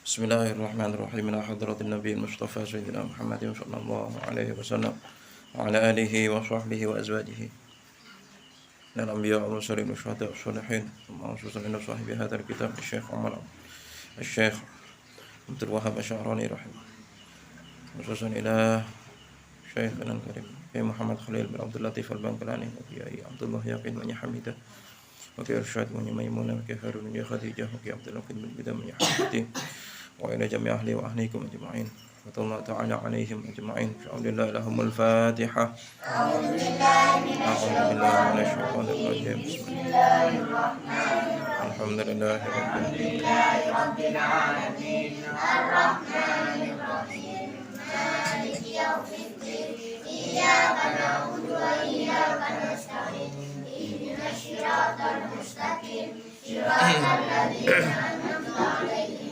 Bismillahirrahmanirrahim. Ila hadratin Nabi Mustafa Sayyidina Muhammadin sallallahu alaihi wasallam wa ala alihi wa sahbihi wa azwajihi dan anbiya wa mursalin wa syuhada wa sholihin wa khususan inna sahibi hadzal kitab Syekh Umar Syekh Abdul Wahhab Asy'arani rahimah khususan ila Syekhina al-Karim Muhammad Khalil bin Abdul Latif al-Bangkalani wa Kiai Abdullah Yaqin wa Hamidah wa Kiai Irsyad wa Maimunah wa Kiai Harun wa Khadijah wa Kiai Abdul Latif bin Bidam wa Hamidi wa ila jami' ahli wa ahlikum ajma'in wa ta'ala alaihim ajma'in. Alhamdulillah lahumul Fatihah. A'udzu billahi minasy syaithanir rajim. Bismillahirrahmanirrahim. Alhamdulillahirabbil alamin. Arrahmanir rahim. Maliki yaumiddin. Iyyaka na'budu wa iyyaka nasta'in. Ihdinas siratal mustaqim. Siratal ladzina an'amta 'alaihim.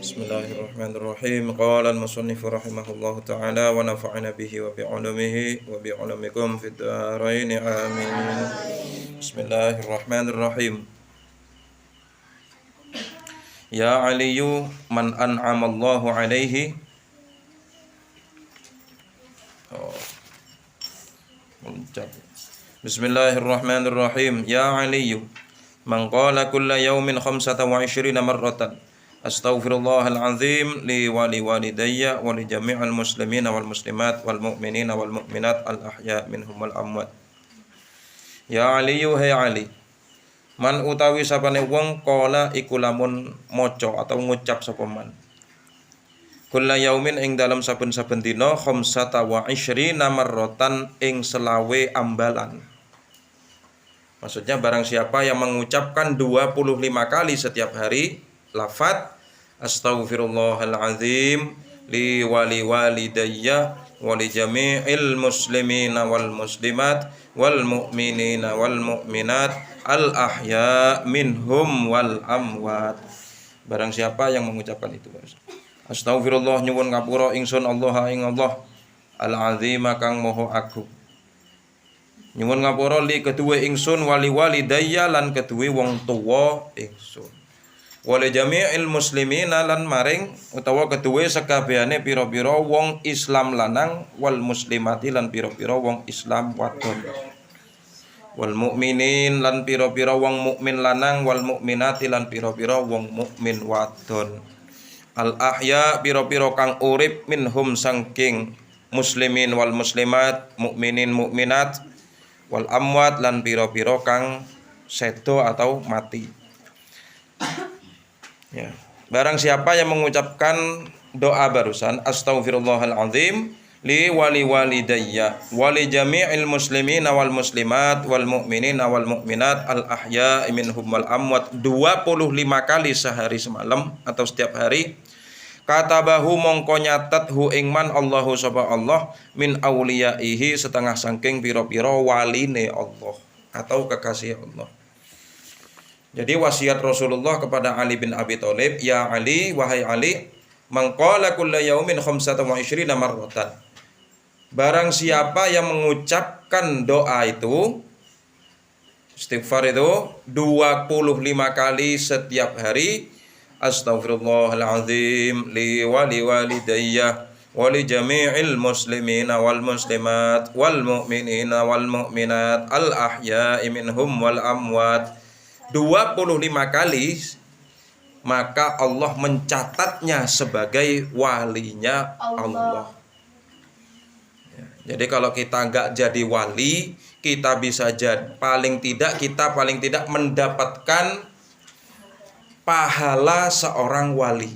Bismillahirrahmanirrahim. Qala al-musannif rahimahullahu ta'ala wa nafa'ana bihi wa bi'ulumihi wa bi'ulumikum fid dharain amin. Bismillahirrahmanirrahim. Ya Aliyu man an'amallahu alaihi. Bismillahirrahmanirrahim. Ya Aliyu man qala kulla yawmin 25 marratan astaghfirullahal azim li wa li walidayya wa li jami'il muslimina wal muslimat wal mu'minina wal mu'minat al ahya minhum wal amwat. Ya Ali hai Ali, man utawi sapane wong qala iku lamun maca atau ngucap sapa man kulla yaumin ing dalam saben-saben dina 25 marratan ing selawe ambalan. Maksudnya barang siapa yang mengucapkan 25 kali setiap hari lafaz astaghfirullahalazim li wali walidayya wa li jami'il muslimina wal muslimat wal mu'minina wal mu'minat al ahya minhum wal amwat. Barang siapa yang mengucapkan itu, astaghfirullah nyuwun ngapura ingsun Allah ing Allah al azim kang moho agung. Nyuwun ngapura li kedue ingsun wali walidayya lan kedue wong tuwa ingsun. Wali jami'il muslimina lan maring utawa kedue sekabehane pira-pira wong Islam lanang wal muslimati lan pira-pira wong Islam wadon. Wal mukminin lan pira-pira wong mukmin lanang wal mukminati lan pira-pira wong mukmin wadon. Al ahya pira-pira kang urip minhum sangking muslimin wal muslimat mukminin mukminat wal amwat lan pira-pira kang sedo atau mati. Ya. Barang siapa yang mengucapkan doa barusan astaghfirullahalazim li wali walidayya wali jami'il muslimina wal muslimat wal mu'minina wal mu'minat al ahya minhum wal amwat 25 kali sehari semalam atau setiap hari, katabahu mongko nyatet hu ingman Allahu sapa Allah min auliyaihi setengah saking pira-pira waline Allah atau kekasih Allah. Jadi wasiat Rasulullah kepada Ali bin Abi Thalib, ya Ali wahai Ali, mangqala kulla yaumin 25 marratan. Barang siapa yang mengucapkan doa itu istighfar itu 25 kali setiap hari, astaghfirullahalazim li wali walidayya wa li jami'il muslimina wal muslimat wal mu'minina wal mu'minat al ahya'i minhum wal amwat 25 kali, maka Allah mencatatnya sebagai walinya Allah. Ya, jadi kalau kita enggak jadi wali, kita bisa jadi paling tidak mendapatkan pahala seorang wali.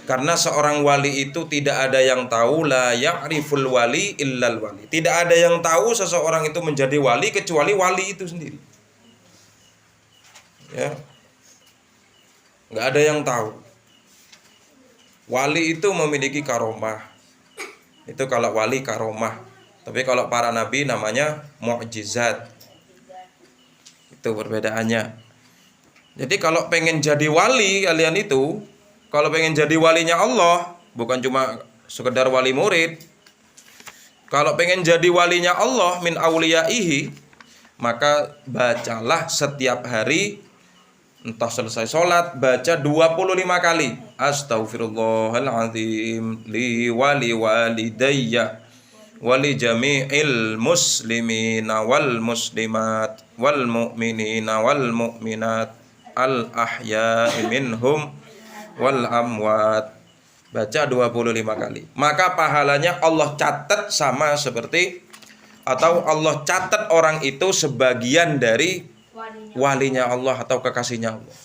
Karena seorang wali itu tidak ada yang tahu, la ya'riful wali illal wali. Tidak ada yang tahu seseorang itu menjadi wali kecuali wali itu sendiri. Ya. Enggak ada yang tahu. Wali itu memiliki karomah. Itu kalau wali karomah. Tapi kalau para nabi namanya mukjizat. Itu perbedaannya. Jadi kalau pengen jadi wali kalian itu, kalau pengen jadi walinya Allah, bukan cuma sekedar wali murid. Kalau pengen jadi walinya Allah min auliyaihi, maka bacalah setiap hari entah selesai sholat baca 25 kali astaghfirullahaladzim li wali walidayya wali jami'il muslimina wal muslimat wal mu'minina wal mu'minat al ahya'i minhum wal amwat. Baca 25 kali. Maka pahalanya Allah catat sama seperti, atau Allah catat orang itu sebagian dari walinya Allah atau kekasihnya Allah.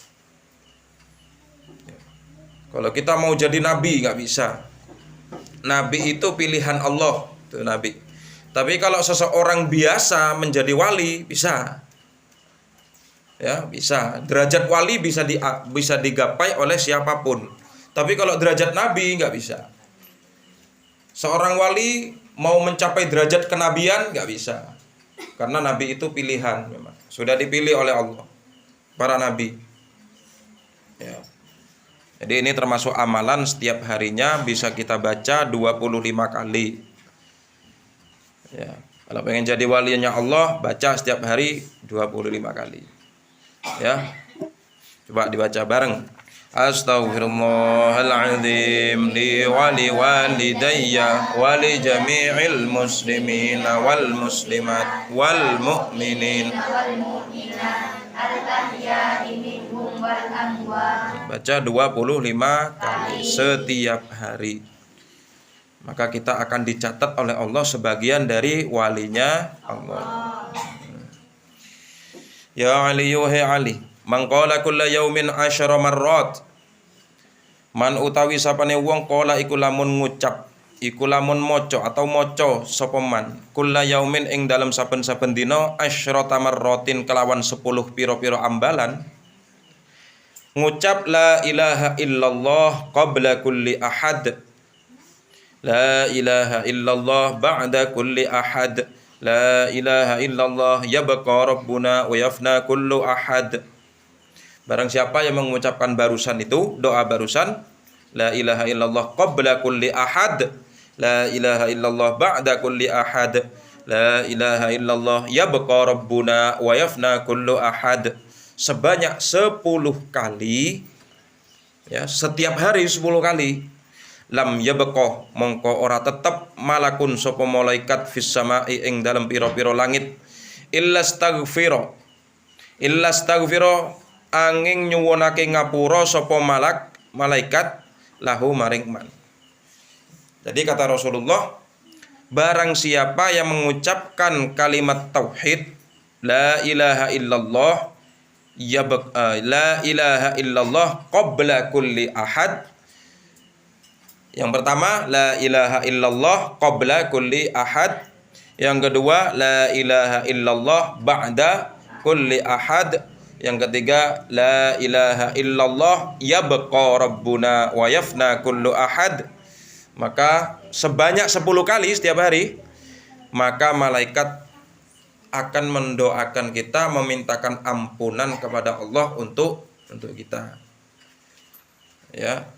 Kalau kita mau jadi nabi nggak bisa. Nabi itu pilihan Allah, itu nabi. Tapi kalau seseorang biasa menjadi wali bisa. Ya, bisa. Derajat wali bisa digapai oleh siapapun. Tapi kalau derajat nabi nggak bisa. Seorang wali mau mencapai derajat kenabian nggak bisa. Karena nabi itu pilihan memang. Sudah dipilih oleh Allah para nabi. Ya. Jadi ini termasuk amalan setiap harinya bisa kita baca 25 kali. Ya. Kalau pengen jadi walinya Allah, baca setiap hari 25 kali. Ya. Coba dibaca bareng. Astaghfirullahaladzim li wali walidayya wali jami'il muslimina wal muslimat wal mu'minin baca 25 kali setiap hari. Maka kita akan dicatat oleh Allah sebagian dari walinya Allah. Ya Ali yuhi Ali man qala kulla yaumin 10 marrat. Man utawi sapane wong qala iku lamun ngucap, iku lamun maca atau maca sapa man kulla yaumin ing dalam saben-saben dina 10 marratin kelawan 10 pira-pira ambalan. Ngucap la ilaha illallah qabla kulli ahad. La ilaha illallah ba'da kulli ahad. La ilaha illallah yabqa rabbuna wa yafna kullu ahad. Barang siapa yang mengucapkan barusan itu, doa barusan, la ilaha illallah qabla kulli ahad, la ilaha illallah ba'da kulli ahad, la ilaha illallah yabqa rabbuna wa yafna kullu ahad, sebanyak 10 kali, ya, setiap hari 10 kali. Lam yabqa mongko ora tetep malakun sapa malaikat fis samai ing dalem pira-pira langit illa staghfira angin nyuwunake ngapura sapa malaikat lahu maring man. Jadi kata Rasulullah, barang siapa yang mengucapkan kalimat tauhid la ilaha illallah la ilaha illallah qabla kulli ahad. Yang pertama la ilaha illallah qabla kulli ahad. Yang kedua la ilaha illallah ba'da kulli ahad. Yang ketiga la ilaha illallah yabqa rabbuna wa yafna kullu ahad. Maka sebanyak 10 kali setiap hari, maka malaikat akan mendoakan kita, memintakan ampunan kepada Allah untuk kita. Ya.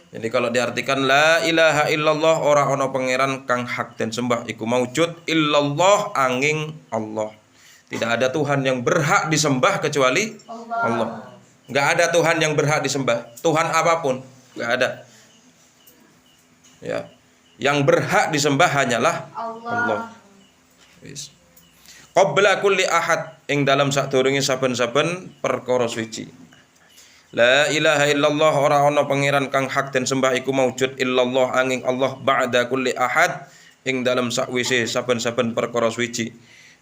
Jadi kalau diartikan la ilaha illallah ora ana pangeran kang hak den sembah iku maujud illallah angin Allah. Tidak ada Tuhan yang berhak disembah kecuali Allah. Enggak ada Tuhan yang berhak disembah. Tuhan apapun, enggak ada. Ya. Yang berhak disembah hanyalah Allah. Wis. Qabla kulli ahad ing dalam sadurunge saben-saben perkara suci. La ilaha illallah ora ana pangeran kang hak den sembah iku maujud illallah angin Allah ba'da kulli ahad ing dalam sakwise saben-saben perkara suci.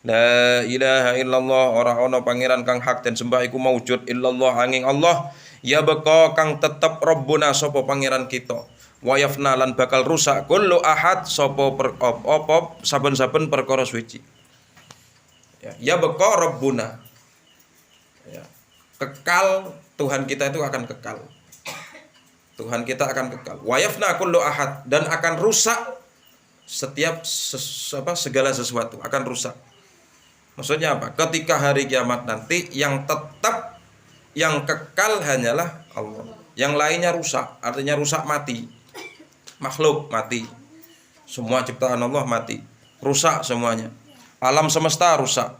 La ilaha illallah ora ana pangeran kang hak den sembah iku maujud illallah angin Allah ya beka kang tetep Rabbuna sapa pangeran kita wa yafna lan bakal rusak kullu ahad sapa apa saben-saben perkara suci. Ya beka Rabbuna. Ya. Kekal Tuhan kita itu akan kekal. Tuhan kita akan kekal. Wa yafna kullu ahad dan akan rusak setiap segala sesuatu akan rusak. Maksudnya apa? Ketika hari kiamat nanti yang tetap, yang kekal hanyalah Allah. Yang lainnya rusak, artinya rusak mati. Makhluk mati. Semua ciptaan Allah mati. Rusak semuanya. Alam semesta rusak.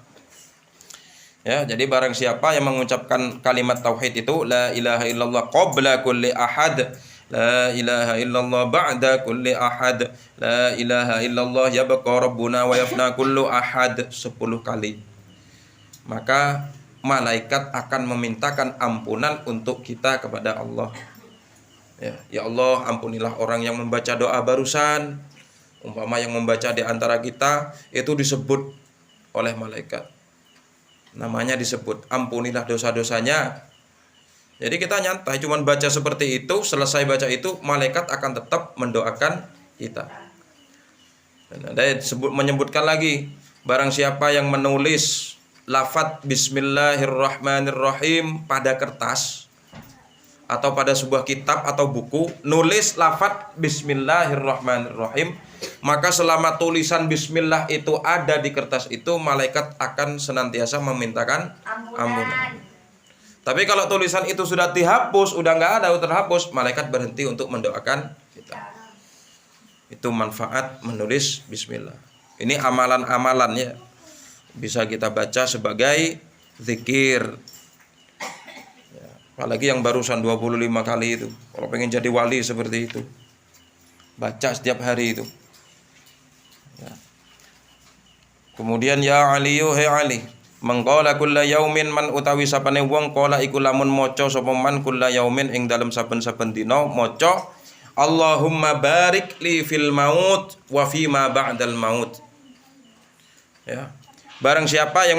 Ya, jadi barang siapa yang mengucapkan kalimat tauhid itu la ilaha illallah qabla kulli ahad, la ilaha illallah ba'da kulli ahad, la ilaha illallah yabqa rabbuna wa yafna kullu ahad 10 kali. Maka malaikat akan memintakan ampunan untuk kita kepada Allah. Ya Allah, ampunilah orang yang membaca doa barusan. Umpama yang membaca di antara kita itu disebut oleh malaikat. Namanya disebut, ampunilah dosa-dosanya. Jadi kita nyantai cuman baca seperti itu, selesai baca itu malaikat akan tetap mendoakan kita. Dan ada menyebutkan lagi, barang siapa yang menulis lafaz bismillahirrahmanirrahim pada kertas atau pada sebuah kitab atau buku, nulis lafaz bismillahirrahmanirrahim, maka selama tulisan bismillah itu ada di kertas itu, malaikat akan senantiasa memintakan ampunan. Tapi kalau tulisan itu sudah dihapus, udah nggak ada, udah terhapus, malaikat berhenti untuk mendoakan kita. Itu manfaat menulis bismillah. Ini amalan-amalan ya, bisa kita baca sebagai zikir. Ya, apalagi yang barusan 25 kali itu. Kalau pengen jadi wali seperti itu, baca setiap hari itu. Ya. Kemudian ya aliyu he ali, mengqala kulla yaumin man utawi sapane wong qala iku lamun maca sapa man kulla yaumin ing dalem saben-saben dina maca Allahumma barik li fil maut wa fi ma ba'dal maut. Ya. Barang siapa yang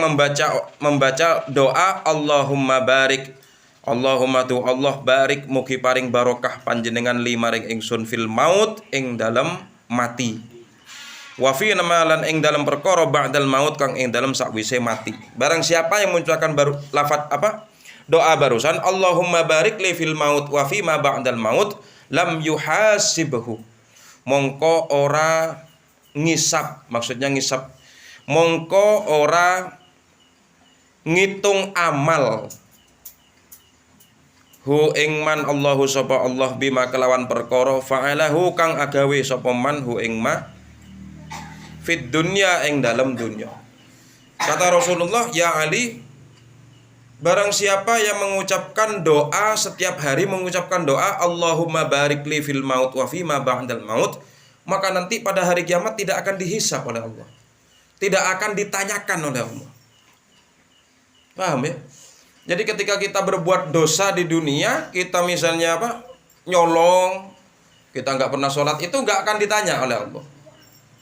membaca doa Allahumma barik, Allahumma tu Allah barik mugi paring barokah panjenengan limaring ingsun fil maut ing dalem mati. Wa fi namalan ing dalem perkara ba'dal maut kang ing dalem sakwise mati. Barang siapa yang mengucapkan lafaz doa barusan Allahumma barik li fil maut wa fi ma ba'dal maut lam yuhasibhu, mongko ora ngisap, maksudnya ngisap, mongko ora ngitung amal hu ing man Allahu sapa Allah bima kelawan perkara fa'alahu kang agawe sapa man hu ing ma fid dunya ing dalam dunya. Kata Rasulullah, ya Ali, barang siapa yang mengucapkan doa setiap hari, mengucapkan doa Allahumma barik li fil maut wa fi ma ba'dal maut, maka nanti pada hari kiamat tidak akan dihisap oleh Allah, tidak akan ditanyakan oleh Allah. Paham ya? Jadi ketika kita berbuat dosa di dunia, kita misalnya nyolong, kita nggak pernah sholat, itu nggak akan ditanya oleh Allah.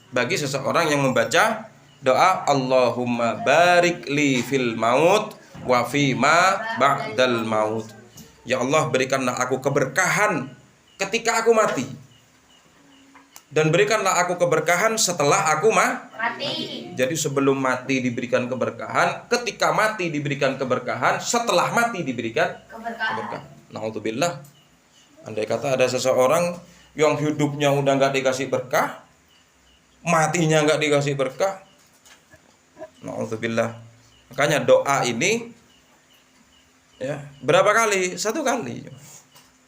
Bagi seseorang yang membaca doa Allahumma barik li fil maut wa fi ma ba'dal maut, ya Allah berikanlah aku keberkahan ketika aku mati, dan berikanlah aku keberkahan setelah aku mati. Jadi sebelum mati diberikan keberkahan, ketika mati diberikan keberkahan, setelah mati diberikan keberkahan. Na'udzubillah. Andai kata ada seseorang yang hidupnya udah nggak dikasih berkah, matinya nggak dikasih berkah, na'udzubillah. Makanya doa ini ya berapa kali? 1 kali.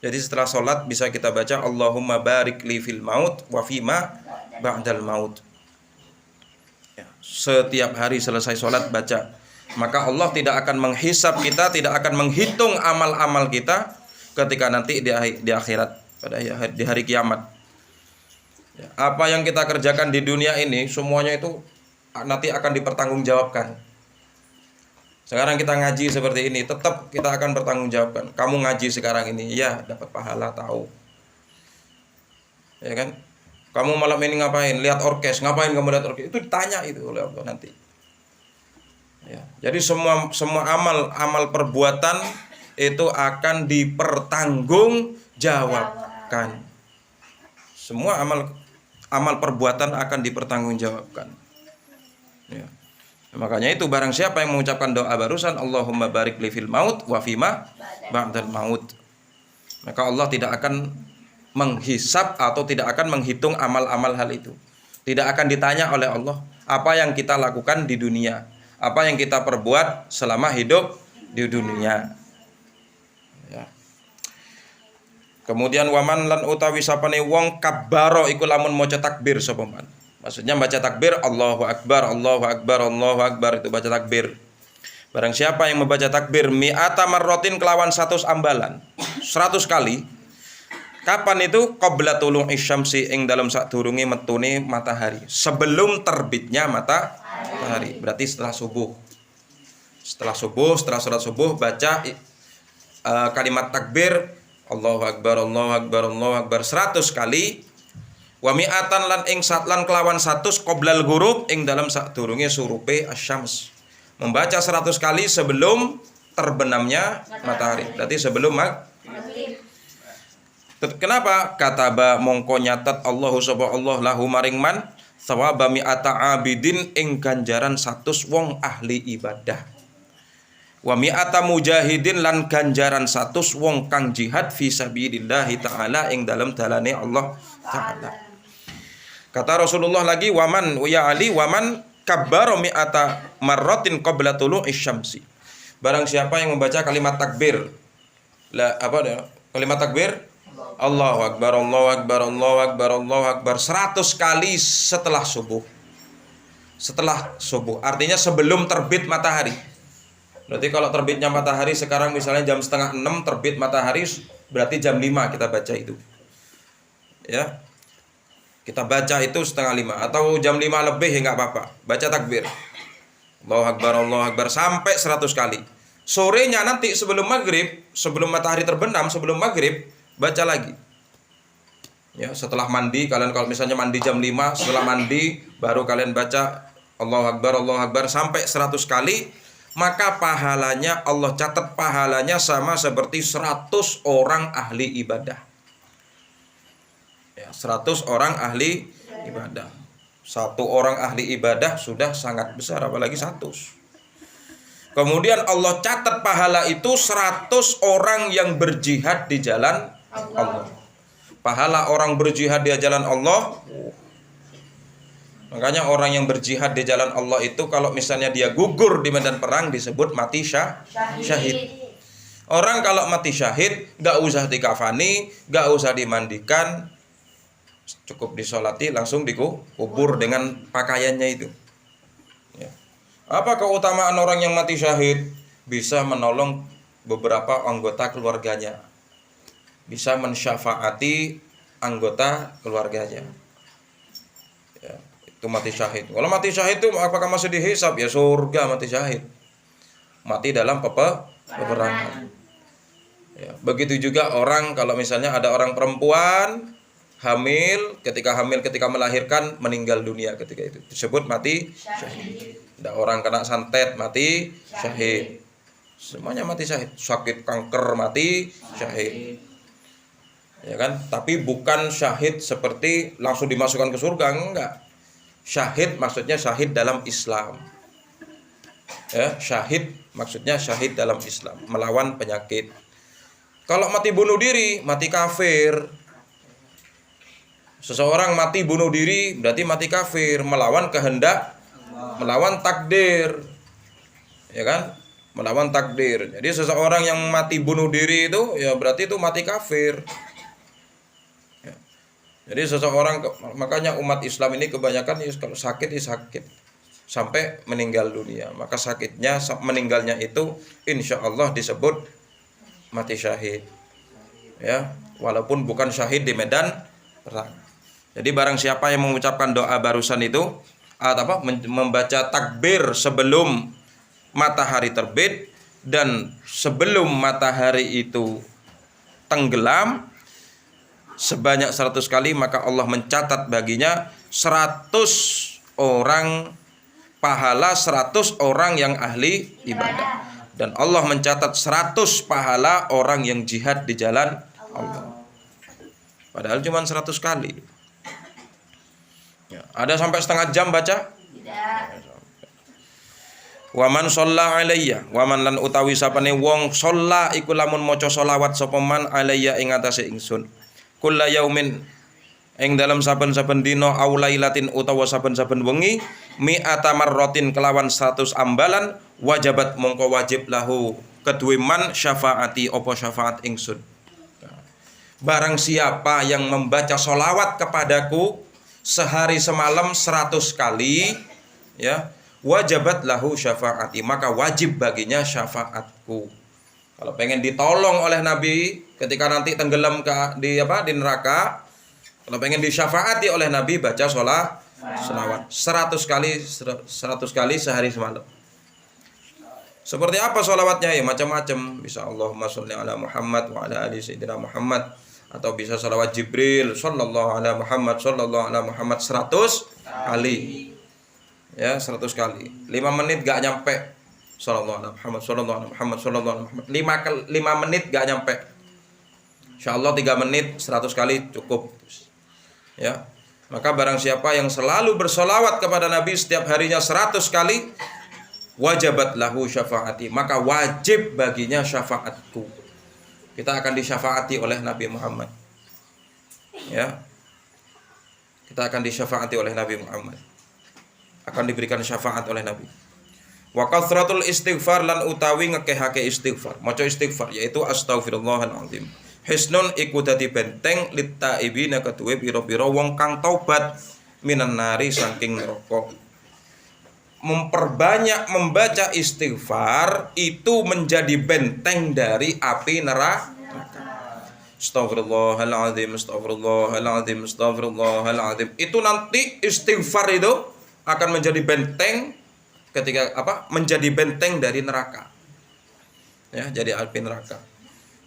Jadi setelah sholat bisa kita baca Allahumma barik li fil maut wa fi ma ba'dal maut. Ya, setiap hari selesai sholat baca. Maka Allah tidak akan menghisap kita, tidak akan menghitung amal-amal kita ketika nanti di akhirat, pada di hari kiamat. Ya, apa yang kita kerjakan di dunia ini semuanya itu nanti akan dipertanggungjawabkan. Sekarang kita ngaji seperti ini, tetap kita akan bertanggungjawabkan. Kamu ngaji sekarang ini, ya dapat pahala, tahu. Ya kan? Kamu malam ini ngapain? Lihat orkes. Ngapain kamu lihat orkes? Itu ditanya itu oleh Allah nanti. Ya. Jadi semua amal perbuatan itu akan dipertanggungjawabkan. Semua amal perbuatan akan dipertanggungjawabkan. Ya. Makanya itu barang siapa yang mengucapkan doa barusan Allahumma barik li fil maut wa fima ba'dal maut, maka Allah tidak akan menghisap atau tidak akan menghitung amal-amal hal itu. Tidak akan ditanya oleh Allah apa yang kita lakukan di dunia, apa yang kita perbuat selama hidup di dunia. Ya. Kemudian waman lan utawi sapane wong kabbaro iku lamun maca takbir sapa man. Maksudnya baca takbir Allahu Akbar, Allahu Akbar, Allahu Akbar, itu baca takbir. Barang siapa yang membaca takbir mi'ata marrotin kelawan 100 ambalan, 100 kali. Kapan itu? Qabla tulu'i syamsi, ing dalam sadurunge metune matahari, sebelum terbitnya matahari. Berarti setelah subuh. Setelah salat subuh baca kalimat takbir Allahu Akbar, Allahu Akbar, Allahu Akbar 100 kali. Wa mi'atan lan ing satlan kelawan 100 qoblal ghurub, ing dalam sadurunge surupe asyams. Membaca 100 kali sebelum terbenamnya matahari. Berarti sebelum maghrib. Kenapa? Kataba mongko nyatet Allahu subhanahu lahu maring man thawaba mi'ata abidin, ing ganjaran 100 wong ahli ibadah. Wa mi'ata mujahidin lan ganjaran 100 wong kang jihad fi sabilillah taala, ing dalam dalane Allah taala. Kata Rasulullah lagi, waman ya Ali waman kabbara mi'ata marratin qabla tulu'i syamsi. Barang siapa yang membaca kalimat takbir, kalimat takbir Allahu Akbar, Allahu Akbar, Allahu Akbar, Allahu Akbar 100 kali setelah subuh. Setelah subuh artinya sebelum terbit matahari. Berarti kalau terbitnya matahari sekarang misalnya jam 5:30 terbit matahari, berarti jam 5 kita baca itu. Ya. Kita baca itu 4:30 atau jam 5 lebih ya nggak apa-apa. Baca takbir Allahu Akbar, Allahu Akbar sampai 100 kali. Sorenya nanti sebelum maghrib, sebelum matahari terbenam, sebelum maghrib, baca lagi. Ya, setelah mandi, kalian kalau misalnya mandi jam 5, setelah mandi baru kalian baca Allahu Akbar sampai 100 kali, maka pahalanya Allah catat pahalanya sama seperti 100 orang ahli ibadah. Ya, 100 orang ahli ibadah. Satu orang ahli ibadah sudah sangat besar, apalagi 100. Kemudian Allah catat pahala itu 100 orang yang berjihad di jalan Allah. Pahala orang berjihad di jalan Allah. Makanya orang yang berjihad di jalan Allah itu kalau misalnya dia gugur di medan perang disebut mati syahid. Orang kalau mati syahid gak usah dikafani, gak usah dimandikan, cukup disolati langsung dikubur dengan pakaiannya itu. Ya. Apa keutamaan orang yang mati syahid? Bisa menolong beberapa anggota keluarganya, bisa mensyafaati anggota keluarganya. Ya, itu mati syahid. Kalau mati syahid itu apakah masih dihisab? Ya surga mati syahid. Mati dalam peperangan. Ya, begitu juga orang kalau misalnya ada orang perempuan hamil, ketika melahirkan meninggal dunia ketika itu disebut mati syahid. Ada orang kena santet mati syahid. Semuanya mati syahid. Sakit kanker mati syahid. Ya kan? Tapi bukan syahid seperti langsung dimasukkan ke surga, enggak. Syahid maksudnya syahid dalam Islam. Ya, syahid maksudnya syahid dalam Islam, melawan penyakit. Kalau mati bunuh diri, mati kafir. Seseorang mati bunuh diri berarti mati kafir, melawan kehendak, melawan takdir. Ya kan? Melawan takdir. Jadi seseorang yang mati bunuh diri itu ya berarti itu mati kafir. Ya. Jadi seseorang, makanya umat Islam ini kebanyakan ya, kalau sakit ya sakit sampai meninggal dunia. Maka sakitnya, meninggalnya itu insya Allah disebut mati syahid. Ya, walaupun bukan syahid di medan perang. Jadi barang siapa yang mengucapkan doa barusan itu membaca takbir sebelum matahari terbit dan sebelum matahari itu tenggelam sebanyak 100 kali, maka Allah mencatat baginya 100 orang pahala 100 orang yang ahli ibadah. Dan Allah mencatat 100 pahala orang yang jihad di jalan Allah. Padahal cuma 100 kali. Ya, ada sampai setengah jam baca? Tidak. Waman sholla alayya, waman lan utawi sapane wong sholla iku lamun maca sholawat sapa man alayya ing atase ingsun. Kulla yaumin ing dalam saben-saben dina au lailatin utawa saben-saben wengi mi'ata marratin kelawan 100 ambalan wajabat mongko wajib lahu kedue man syafaati apa syafaat ingsun. Barang siapa yang membaca sholawat kepadaku sehari semalam 100 kali, ya, wajabat lahu syafaati, maka wajib baginya syafaatku. Kalau pengen ditolong oleh Nabi ketika nanti tenggelam di neraka, kalau pengen disyafaati oleh Nabi, baca selawat 100 kali sehari semalam. Seperti apa sholawatnya? Ya macam-macam. Bisa Allahumma sholli ala Muhammad wa ala ali sayyidina Muhammad, atau bisa sholawat Jibril sallallahu ala Muhammad sallallahu ala Muhammad 100 kali. Ya, 100 kali. 5 menit gak nyampe. Sallallahu ala Muhammad sallallahu ala Muhammad sallallahu ala Muhammad. 5 menit gak nyampe. Insyaallah 3 menit 100 kali cukup. Ya. Maka barang siapa yang selalu bersolawat kepada Nabi setiap harinya 100 kali, wajabat lahu syafaati, maka wajib baginya syafaatku. Kita akan disyafaati oleh Nabi Muhammad. Ya. Kita akan disyafaati oleh Nabi Muhammad. Akan diberikan syafaat oleh Nabi. Wa kathratul istighfar, lan utawi ngekehake istighfar. Maca istighfar yaitu astaghfirullahalazim. Hisnun iku dadi benteng littaibina keduwe pira-pira wong kang taubat minan nari saking neraka. Memperbanyak membaca istighfar itu menjadi benteng dari api neraka. Astaghfirullahaladzim, astaghfirullahaladzim, astaghfirullahaladzim. Itu nanti istighfar itu akan menjadi benteng ketika menjadi benteng dari neraka. Ya, jadi api neraka.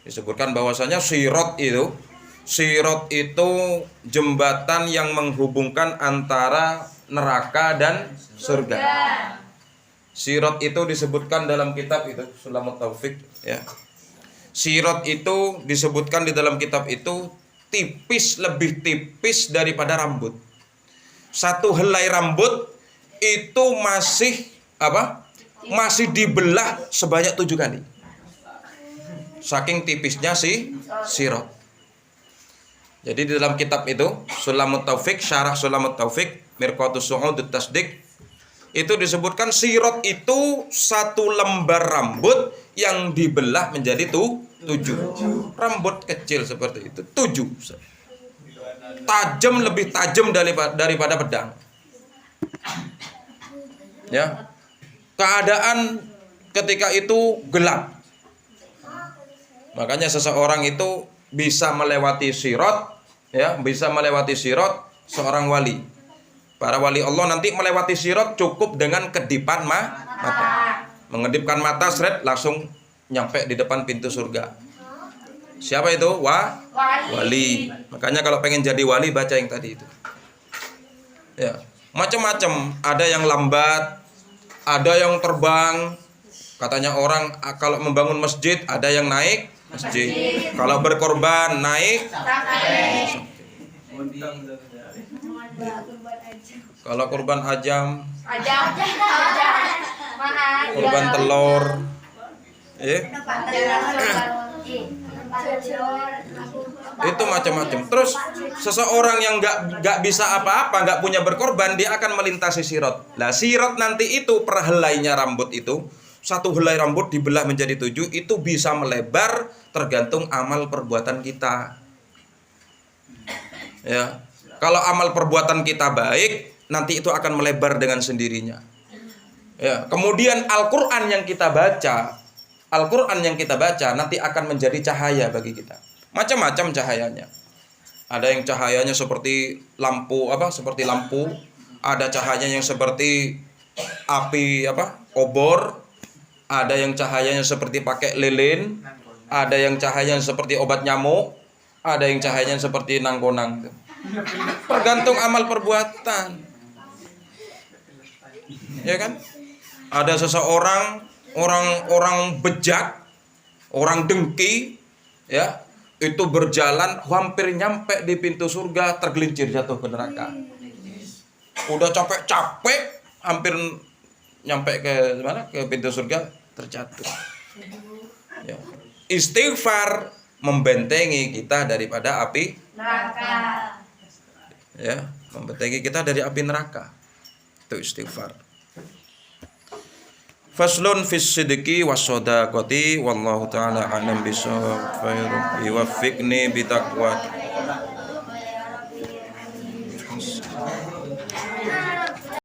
Disebutkan bahwasanya sirat itu jembatan yang menghubungkan antara neraka dan surga. Sirat itu disebutkan dalam kitab itu Sulamut Taufik, ya. Sirat itu disebutkan di dalam kitab itu tipis, lebih tipis daripada rambut. Satu helai rambut itu masih dibelah sebanyak 7 kali. Saking tipisnya sirat. Jadi di dalam kitab itu Sulamut Taufik, Syarah Sulamut Taufik, Mirqatus Su'udut Tasdik, itu disebutkan sirat itu satu lembar rambut yang dibelah menjadi 7. Rambut kecil seperti itu 7. Tajam, lebih tajam daripada pedang. Ya. Keadaan ketika itu gelap. Makanya seseorang itu bisa melewati sirat, ya, bisa melewati sirat seorang wali. Para wali Allah nanti melewati sirat cukup dengan kedipan mata. Mengedipkan mata, seret, langsung nyampe di depan pintu surga. Siapa itu? Wali. Makanya kalau pengen jadi wali baca yang tadi itu. Ya, macam-macam. Ada yang lambat, ada yang terbang. Katanya orang kalau membangun masjid ada yang naik masjid. Kalau berkorban naik. Kalau kurban ajam. Kurban telur. Itu macam-macam. Terus seseorang yang nggak bisa apa-apa, nggak punya berkorban, dia akan melintasi sirat. Nah, sirat nanti itu per helainya rambut itu, satu helai rambut dibelah menjadi 7, itu bisa melebar tergantung amal perbuatan kita. Ya, kalau amal perbuatan kita baik, nanti itu akan melebar dengan sendirinya. Ya, kemudian Al-Quran yang kita baca nanti akan menjadi cahaya bagi kita. Macam-macam cahayanya. Ada yang cahayanya seperti lampu, ada cahayanya yang seperti api obor, ada yang cahayanya seperti pakai lilin, ada yang cahayanya seperti obat nyamuk, ada yang cahayanya seperti nangkonang. Tergantung amal perbuatan. Ya kan? Ada seseorang orang bejat, orang dengki, ya, itu berjalan hampir nyampe di pintu surga, tergelincir jatuh ke neraka. Udah capek-capek hampir nyampe ke pintu surga, terjatuh. Ya. Istighfar membentengi kita daripada api neraka. Ya, membentengi kita dari api neraka. Itu istighfar. Faslun fis sidqi was shadaqati wallahu taala a'lam bisawab. Fa yuwaffiqni bitaqwa